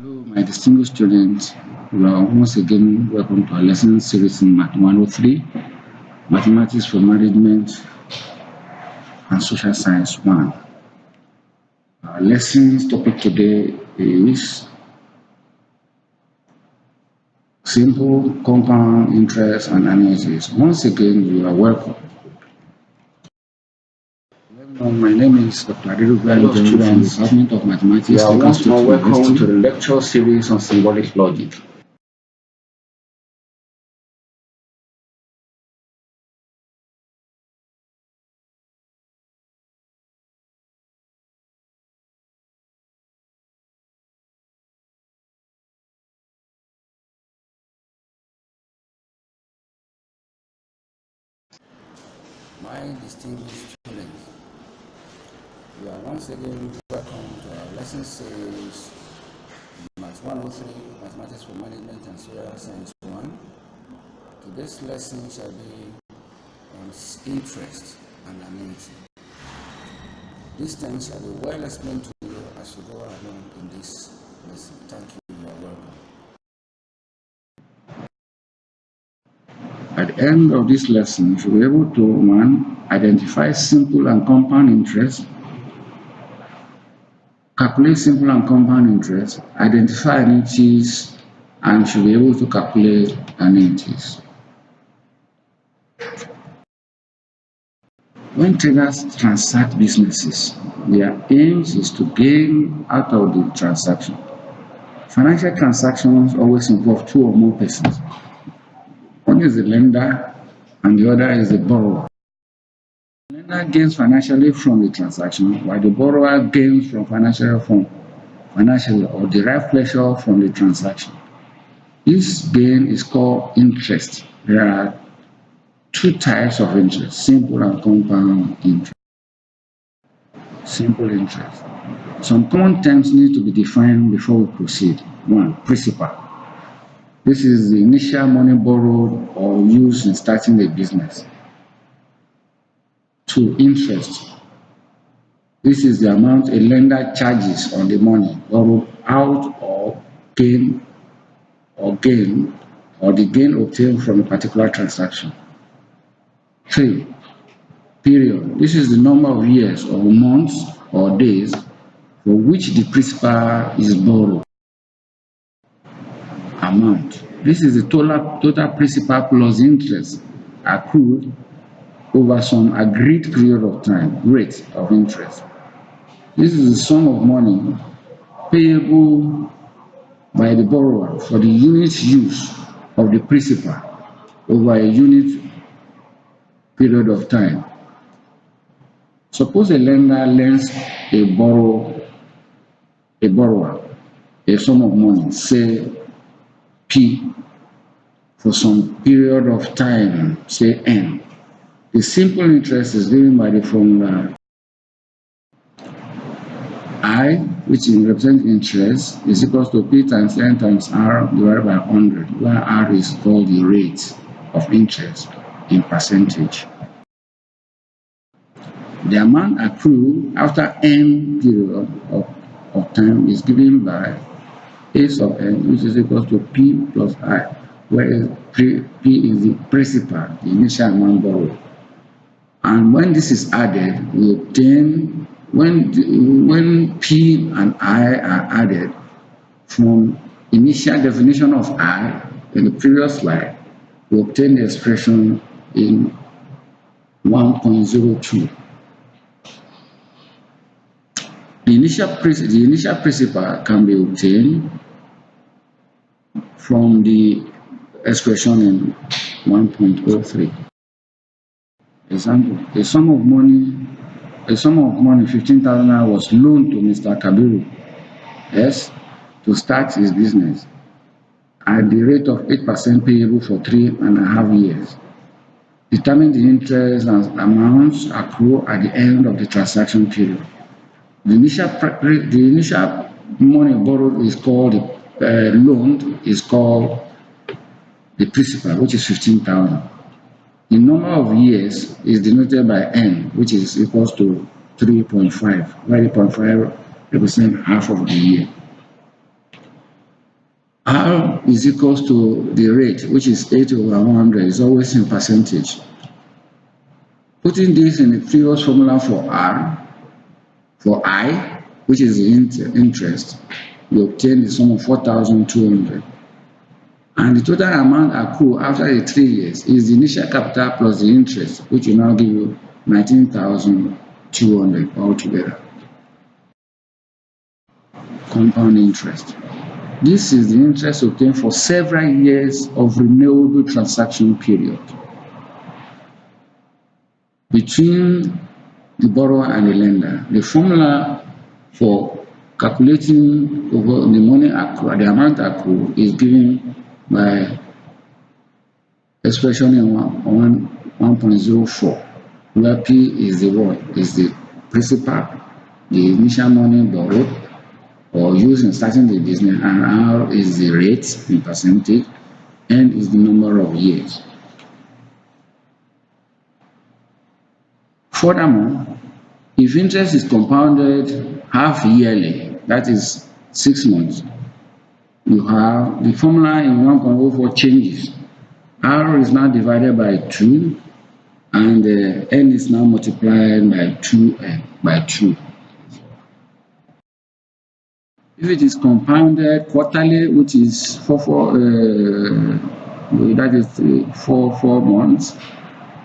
Hello, my distinguished students. You are once again welcome to our lesson series in Math 103, Mathematics for Management and Social Science 1. Our lesson's topic today is simple compound interest and analysis. Once again, you are welcome. My name is Dr. Adeluga from the Department of Mathematics. You are once more welcome to the lecture series on symbolic logic. My distinguished students, you are once again welcome to our lesson series, Math 103, Mathematics for Management and Social Science 1. Today's lesson shall be on interest and annuity. These things shall be well explained to you as you go along in this lesson. Thank you. You are welcome. At the end of this lesson, you should be able to, 1, identify simple and compound interest, calculate simple and compound interest, identify annuities, and should be able to calculate annuities. When traders transact businesses, their aim is to gain out of the transaction. Financial transactions always involve 2 or more persons. One is the lender and the other is the borrower. The lender gains financially from the transaction, while the borrower gains from financially or derive pleasure from the transaction. This gain is called interest. There are 2 types of interest, simple and compound interest. Simple interest. Some common terms need to be defined before we proceed. 1, principal. This is the initial money borrowed or used in starting the business. 2, interest. This is the amount a lender charges on the money borrowed out or the gain obtained from a particular transaction. 3, period. This is the number of years or months or days for which the principal is borrowed. Amount. This is the total principal plus interest accrued over some agreed period of time. Rate of interest. This is the sum of money payable by the borrower for the unit use of the principal over a unit period of time. Suppose a lender lends a borrower a sum of money, say P, for some period of time, say N. The simple interest is given by the formula I, which represents interest, is equals to P times N times R divided by 100, where R is called the rate of interest in percentage. The amount accrued after N period of time is given by A sub N, which is equal to P plus I, where P is the principal, the initial amount borrowed. And when this is added, we obtain, when P and I are added from initial definition of I in the previous slide, we obtain the expression in 1.02. The initial principal can be obtained from the expression in 1.03. Example: a sum of money 15,000 was loaned to Mr. Kabiru S to start his business at the rate of 8% payable for 3.5 years. Determine the interest and amounts accrued at the end of the transaction period. The initial money borrowed is called loaned is called the principal, which is 15,000. The number of years is denoted by N, which is equals to 3.5, where 3.5 represents half of the year. R is equals to the rate, which is 8 over 100, is always in percentage. Putting this in the previous formula for R, for I, which is the interest, you obtain the sum of 4,200. And the total amount accrued after the 3 years is the initial capital plus the interest, which will now give you 19,200 altogether. Compound interest. This is the interest obtained for several years of renewable transaction period between the borrower and the lender. The formula for calculating the money accrued, the amount accrued, is given by expression in 1.04, where P is the what? Is the principal, the initial money borrowed or used in starting the business, and R is the rate in percentage, N is the number of years. Furthermore, if interest is compounded half yearly, that is 6 months, you have the formula in 1.04 changes. R is now divided by 2, and N is now multiplied by 2. If it is compounded quarterly, which is 4 months,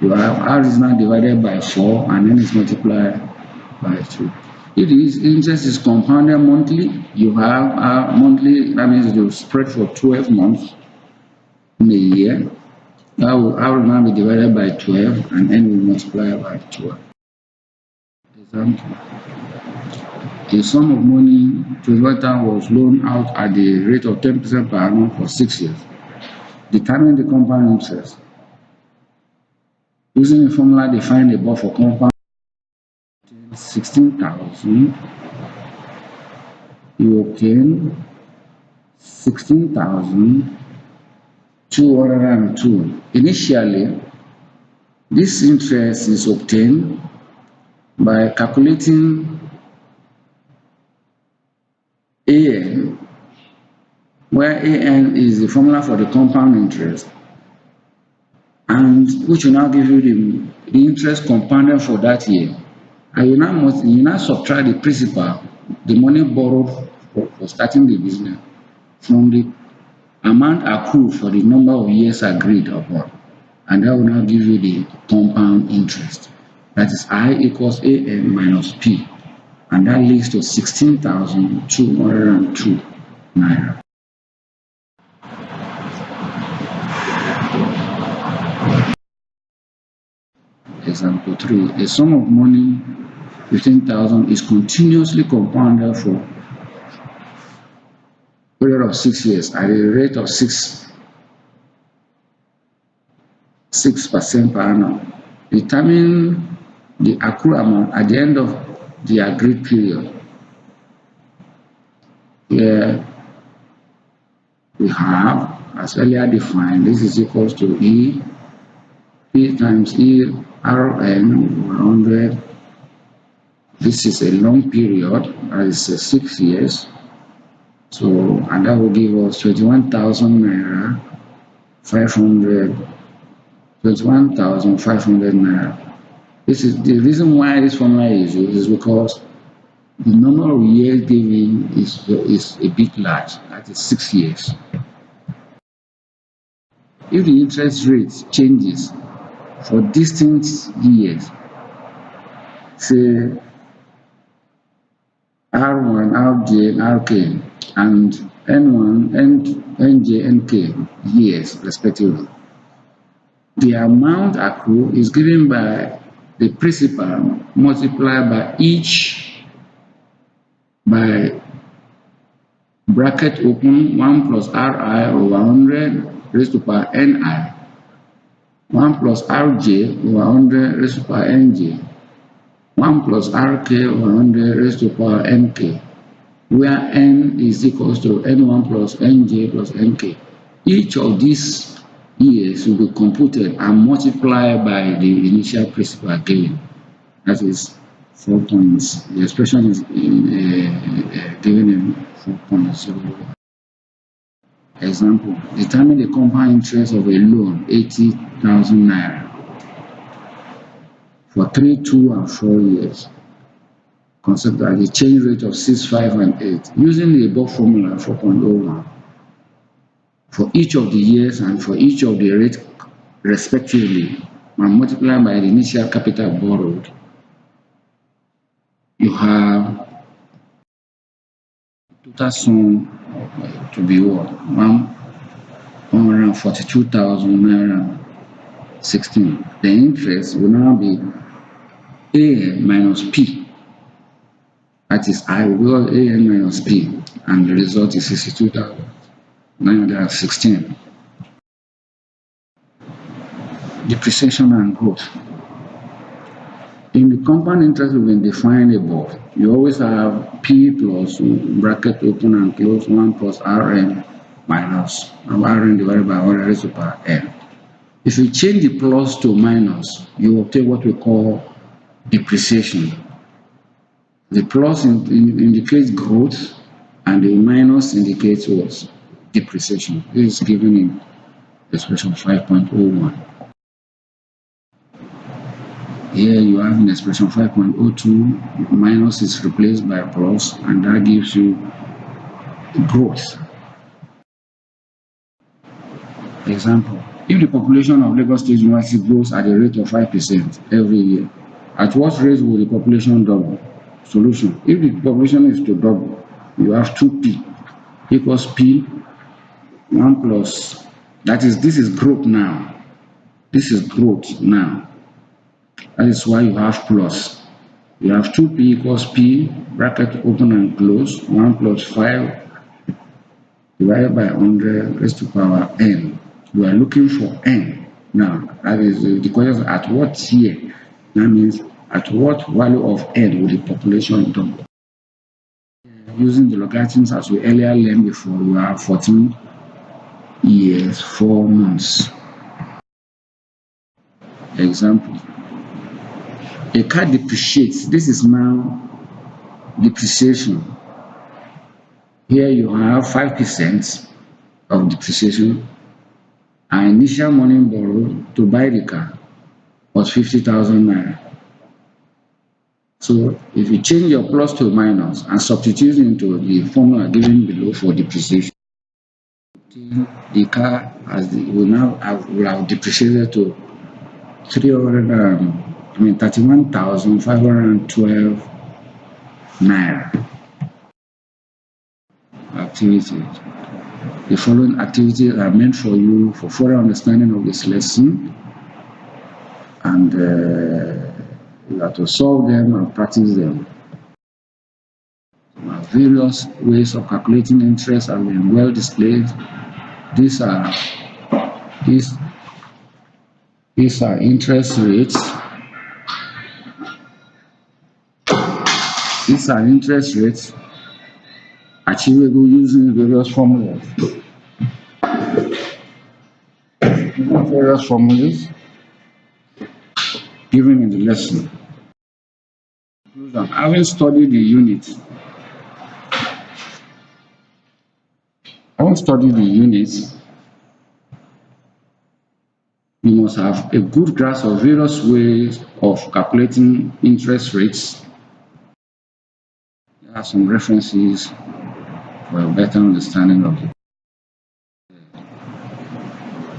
you have R is now divided by 4, and then it's multiplied by 2. If the interest is compounded monthly, you have R monthly, that means it will spread for 12 months in a year. R will now be divided by 12, and N will multiply by 12. Example. A sum of money to water was loaned out at the rate of 10% per annum for 6 years. Determine the compound interest. Using the formula defined above for compound 16,000, you obtain 16,202. Initially, this interest is obtained by calculating AN, where AN is the formula for the compound interest, and which will now give you the interest compounded for that year. And you now subtract the principal, the money borrowed for starting the business, from the amount accrued for the number of years agreed upon, and that will now give you the compound interest. That is I equals AN minus P, and that leads to 16,202 naira. Example 3. A sum of money 15,000 is continuously compounded for a period of 6 years at a rate of 6% per annum. Determine the accrued amount at the end of the agreed period. Here we have, as earlier defined, this is equals to P times RN 100. This is a long period, that is 6 years. So, and that will give us 21,000 naira, 21,500 naira. This is the reason why this formula is used, is because the number of years given is a bit large, that is 6 years. If the interest rate changes for distinct years, say R1, RJ, RK, and N1, NJ, NK years respectively, the amount accrued is given by the principal multiplied by each by bracket open 1 plus RI over 100 raised to power NI, 1 plus RJ over 100 raised to power NJ, 1 plus RK over 100 raised to power NK, where N is equals to N1 plus NJ plus NK. Each of these years will be computed and multiplied by the initial principal again. That is 4 points. The expression is given in 4.0. Example, determine the compound interest of a loan 80,000 naira for 3, 2, and 4 years. Consider at the change rate of 6, 5, and 8 using the above formula 4.01 for each of the years and for each of the rates respectively, and multiply by the initial capital borrowed. You have total sum to be what? 142,016. The interest will now be A minus P. That is I will AN minus P, and the result is 62,916. Depreciation and growth. In the compound interest we've been defined above, you always have P plus bracket open and close 1 plus Rn minus Rn divided by 1 raised to power n. If you change the plus to minus, you obtain what we call depreciation. The plus indicates growth and the minus indicates what? Depreciation. This is given in expression 5.01. Here you have in expression 5.02, minus is replaced by plus, and that gives you growth. Example, if the population of Lagos State University grows at a rate of 5% every year, at what rate will the population double? Solution, if the population is to double, you have 2p equals p 1 plus, that is, this is growth now. This is growth now. That is why you have plus. You have 2p equals p, bracket open and close, 1 plus 5 divided by 100 raised to power n. You are looking for n. Now, that is the question, at what year? That means at what value of n will the population double? Using the logarithms as we earlier learned before, you have 14 years, 4 months. Example, a car depreciates. This is now depreciation. Here you have 5% of depreciation, and initial money borrowed to buy the car was 50,000 naira. So if you change your plus to minus and substitute into the formula given below for depreciation, the car will have depreciated to 31,512 naira. Activities. The following activities are meant for you for further understanding of this lesson, and you have to solve them and practice them. Various ways of calculating interest have been well displayed. These are interest rates. These are interest rates achievable using various formulas. Given in the lesson. Having studied the units, you must have a good grasp of various ways of calculating interest rates. There are some references for a better understanding of it.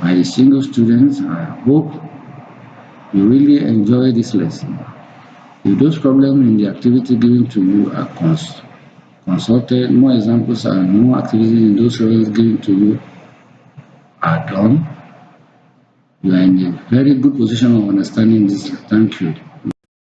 By the single students, I hope you really enjoy this lesson. If those problems in the activity given to you are consulted, more examples and more activities in those problems given to you are done, you are in a very good position of understanding this. Thank you.